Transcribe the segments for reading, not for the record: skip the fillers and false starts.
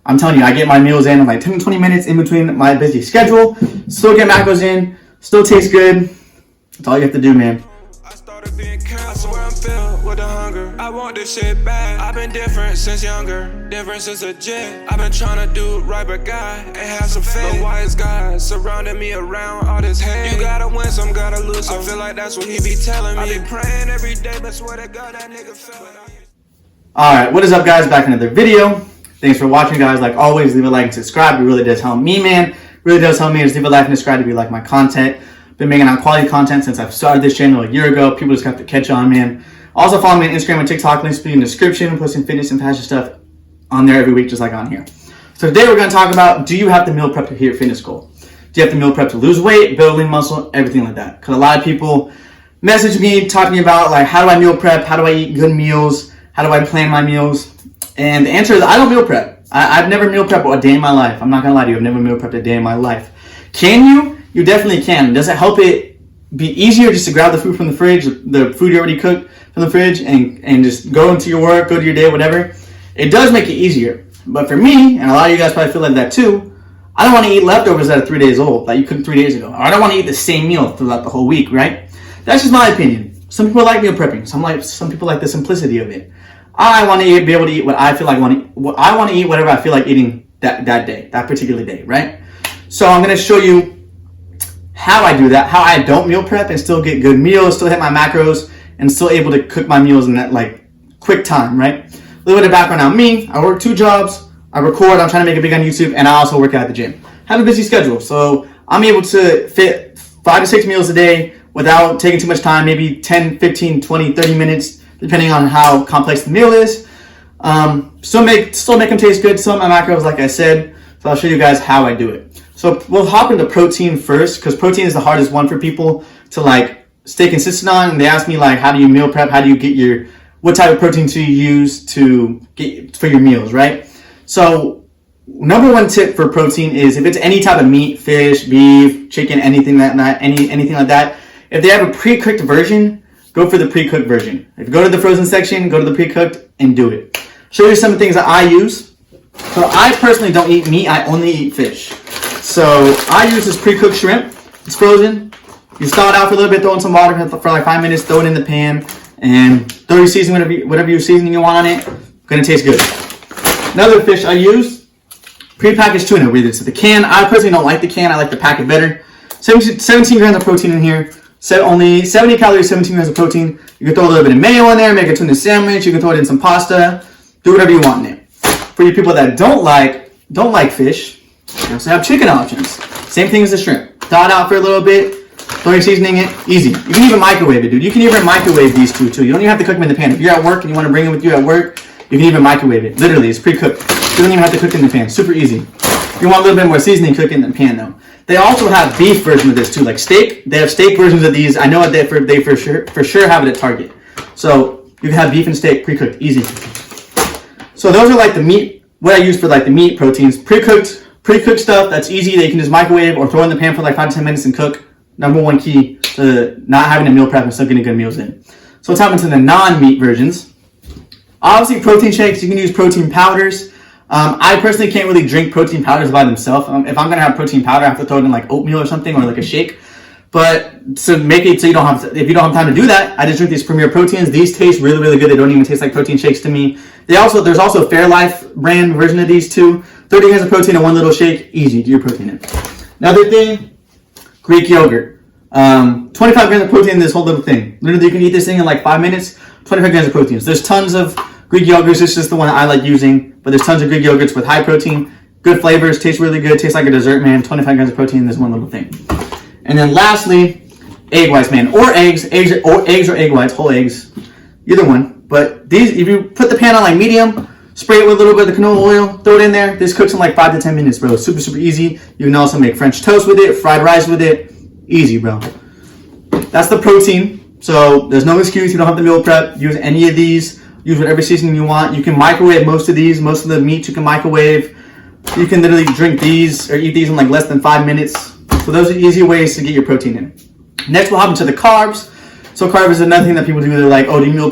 I'm telling you, I get my meals in like 10 to 20 minutes in between my busy schedule. Still get macros in, still tastes good. That's all you have to do, man. I swear I'm filled with the hunger. I want this shit bad. I've been different since younger. Different since a jet. I've been trying to do right by God and have some faith. The wise guys surrounding me around all this hate. You gotta win some, gotta lose some. I feel like that's what he be telling me. I be praying every day, but swear to God that nigga fell. Alright, what is up, guys? Back in another video. Thanks for watching, guys. Like always, leave a like and subscribe. It really does help me, man. It really does help me. Just leave a like and subscribe if you like my content. Been making out quality content since I've started this channel a year ago. People just have to catch on, man. Also follow me on Instagram and TikTok. Links will be in the description. I'm posting fitness and fashion stuff on there every week, just like on here. So today we're going to talk about, do you have to meal prep to hit your fitness goal? Do you have to meal prep to lose weight, build lean muscle, everything like that? Because a lot of people message me, talk to me about like, how do I meal prep? How do I eat good meals? How do I plan my meals? And the answer is, I don't meal prep. I've never meal prepped a day in my life. I'm not going to lie to you. I've never meal prepped a day in my life. Can you? You definitely can. Does it help it be easier just to grab the food from the fridge, the food you already cooked from the fridge, and just go into your work, go to your day, whatever? It does make it easier. But for me, and a lot of you guys probably feel like that too, I don't want to eat leftovers that are 3 days old, that you cooked 3 days ago. Or I don't want to eat the same meal throughout the whole week, right? That's just my opinion. Some people like meal prepping. Some people like the simplicity of it. I want to be able to eat what I feel like I want to eat whatever I feel like eating that day, that particular day, right? So I'm going to show you how I do that, how I don't meal prep and still get good meals, still hit my macros, and still able to cook my meals in that like quick time, right? A little bit of background on me. I work 2 jobs. I record. I'm trying to make it big on YouTube, and I also work out at the gym. I have a busy schedule, so I'm able to fit 5 to 6 meals a day without taking too much time, maybe 10, 15, 20, 30 minutes, depending on how complex the meal is. Still make them taste good. Still my macros, like I said. So I'll show you guys how I do it. So we'll hop into protein first, because protein is the hardest one for people to like stay consistent on. And they ask me like, how do you meal prep? How do you get what type of protein do you use to get for your meals, right? So number 1 tip for protein is, if it's any type of meat, fish, beef, chicken, anything like that, if they have a pre-cooked version, go for the pre-cooked version. If you go to the frozen section, go to the pre-cooked and do it. Show you some of the things that I use. So I personally don't eat meat, I only eat fish. So I use this pre-cooked shrimp. It's frozen. You thaw it out for a little bit, throw in some water for like 5 minutes, throw it in the pan, and throw your seasoning, whatever your seasoning you want on it. Gonna taste good. Another fish I use, pre-packaged tuna with it. So the can, I personally don't like the can, I like the packet better. 17 grams of protein in here. Only 70 calories, 17 grams of protein. You can throw a little bit of mayo in there, make a tuna sandwich. You can throw it in some pasta. Do whatever you want in it. For you people that don't like fish, you also have chicken options. Same thing as the shrimp. Thaw it out for a little bit, throw your seasoning in, easy. You can even microwave it, dude. You can even microwave these two too. You don't even have to cook them in the pan. If you're at work and you want to bring it with you at work, you can even microwave it. Literally, it's pre-cooked. You don't even have to cook it in the pan. Super easy. If you want a little bit more seasoning, cook it in the pan though. They also have beef version of this too, like steak. They have steak versions of these. I know they for sure have it at Target. So you can have beef and steak pre-cooked, easy. So those are like the meat, what I use for like the meat proteins. Pre-cooked stuff that's easy that you can just microwave or throw in the pan for like 5 to 10 minutes and cook. Number 1 key to not having a meal prep and still getting good meals in. So let's hop into the non-meat versions. Obviously protein shakes, you can use protein powders. I personally can't really drink protein powders by themselves. If I'm gonna have protein powder, I have to throw it in like oatmeal or something, or like a shake. But to make it so if you don't have time to do that, I just drink these Premier Proteins. These taste really, really good. They don't even taste like protein shakes to me. There's also Fairlife brand version of these too. 30 grams of protein in 1 little shake, easy, do your protein in. Another thing, Greek yogurt. 25 grams of protein in this whole little thing. Literally, you can eat this thing in like 5 minutes. 25 grams of protein. There's tons of Greek yogurts. This is just the one I like using. But there's tons of Greek yogurts with high protein, good flavors, tastes really good, tastes like a dessert, man. 25 grams of protein in this one little thing. And then lastly, egg whites, man. Or eggs or egg whites, whole eggs. Either one. But these, if you put the pan on like medium, spray it with a little bit of the canola oil, throw it in there. This cooks in like 5 to 10 minutes, bro. Super, super easy. You can also make French toast with it, fried rice with it. Easy, bro. That's the protein. So there's no excuse. You don't have to meal prep. Use any of these. Use whatever seasoning you want. You can microwave most of these. Most of the meat you can microwave. You can literally drink these or eat these in like less than 5 minutes. So those are easy ways to get your protein in. Next, we'll hop into the carbs. So carbs is another thing that people do. They're like, oh, do you meal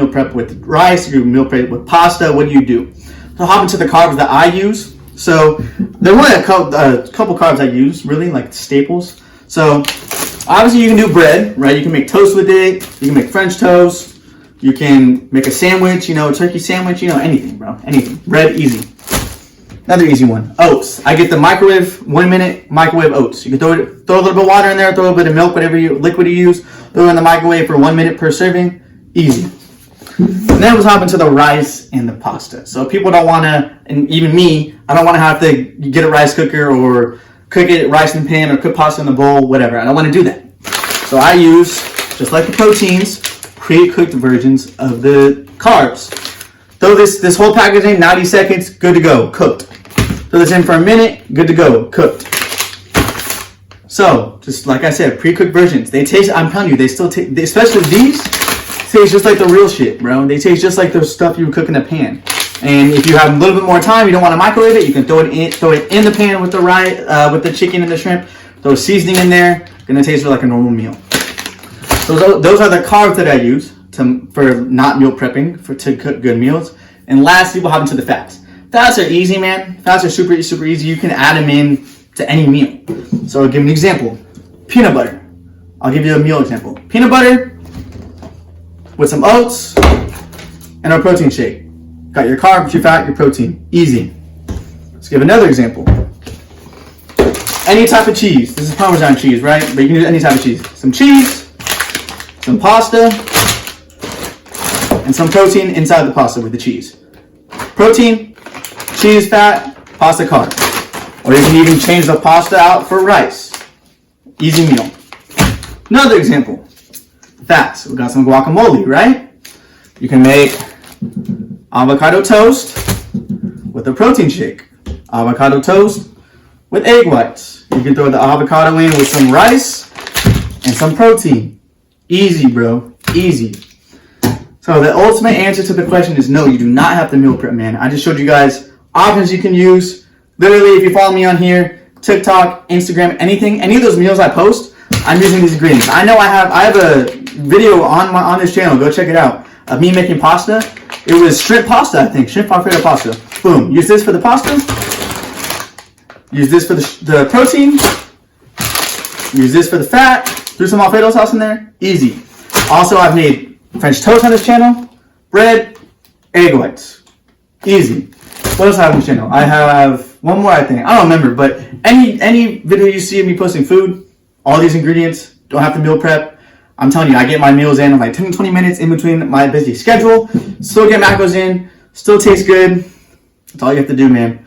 prep with rice? Do you meal prep with pasta? What do you do? So to hop into the carbs that I use. So there were a couple carbs I use, really, like staples. So obviously you can do bread, right? You can make toast with it. You can make French toast. You can make a sandwich, you know, a turkey sandwich, you know, anything, bro. Anything. Bread, easy. Another easy one. Oats. I get the microwave, 1 minute microwave oats. You can throw a little bit of water in there, throw a bit of milk, whatever liquid you use. Throw it in the microwave for 1 minute per serving. Easy. And then we'll hop into the rice and the pasta. So people don't want to, and even me, I don't want to have to get a rice cooker or cook it rice in the pan or cook pasta in the bowl, whatever. I don't want to do that. So I use, just like the proteins, pre-cooked versions of the carbs. Throw this whole package in, 90 seconds, good to go, cooked. Throw this in for a minute, good to go, cooked. So, just like I said, pre-cooked versions. They taste, I'm telling you, they still taste, especially these, taste just like the real shit, bro. They taste just like the stuff you would cook in a pan. And if you have a little bit more time, you don't want to microwave it, you can throw it in the pan with the rice, with the chicken and the shrimp. Throw seasoning in there, gonna taste like a normal meal. So those are the carbs that I use for not meal prepping, to cook good meals. And lastly, we'll hop into the fats. Fats are easy, man. Fats are super easy. You can add them in to any meal. So I'll give you an example. Peanut butter. I'll give you a meal example. Peanut butter with some oats and a protein shake. Got your carbs, your fat, your protein. Easy. Let's give another example. Any type of cheese. This is Parmesan cheese, right? But you can use any type of cheese. Some cheese, some pasta, and some protein inside the pasta with the cheese. Protein, cheese, fat, pasta, carb. Or you can even change the pasta out for rice. Easy meal. Another example. Fats. We got some guacamole, right? You can make avocado toast with a protein shake. Avocado toast with egg whites. You can throw the avocado in with some rice and some protein. Easy, bro. Easy. So the ultimate answer to the question is no, you do not have to meal prep, man. I just showed you guys options you can use. Literally, if you follow me on here, TikTok, Instagram, anything, any of those meals I post, I'm using these ingredients. I know I have a video on this channel. Go check it out of me making pasta. It was shrimp pasta, I think. Shrimp Alfredo pasta. Boom. Use this for the pasta. Use this for the protein. Use this for the fat. Threw some Alfredo sauce in there. Easy. Also, I've made French toast on this channel. Bread. Egg whites. Easy. What else I have on this channel? I have one more, I think. I don't remember, but any video you see of me posting food, all these ingredients, don't have to meal prep. I'm telling you, I get my meals in like 10 to 20 minutes in between my busy schedule. Still get macros in. Still tastes good. That's all you have to do, man.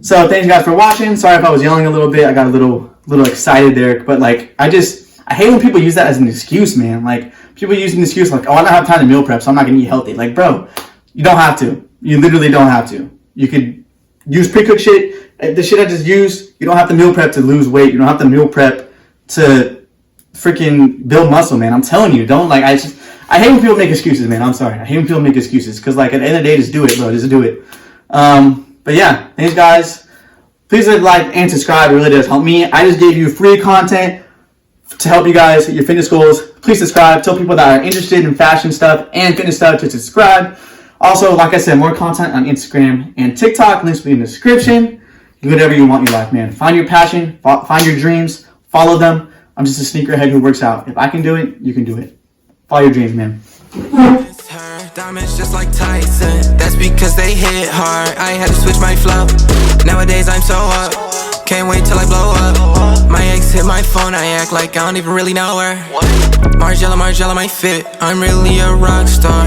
So thanks guys for watching. Sorry if I was yelling a little bit. I got a little excited there, but like I hate when people use that as an excuse, man. Like people using the excuse like, oh, I don't have time to meal prep, so I'm not gonna eat healthy. Like, bro, you don't have to. You literally don't have to. You could use pre-cooked shit. The shit I just used, you don't have to meal prep to lose weight. You don't have to meal prep to freaking build muscle, man. I'm telling you, don't like. I hate when people make excuses, man. I'm sorry. I hate when people make excuses because, like, at the end of the day, just do it, bro. Just do it. But yeah, thanks, guys. Please like and subscribe. It really does help me. I just gave you free content to help you guys hit your fitness goals. Please subscribe. Tell people that are interested in fashion stuff and fitness stuff to subscribe. Also, like I said, more content on Instagram and TikTok. Links will be in the description. Do whatever you want in your life, man. Find your passion. Find your dreams. Follow them. I'm just a sneakerhead who works out. If I can do it, you can do it. Follow your dreams, man. Diamonds just like Tyson. That's because they hit hard. I had to switch my flow. Nowadays I'm so up. Can't wait till I blow up. My ex hit my phone. I act like I don't even really know her. Margiela, my fit. I'm really a rock star.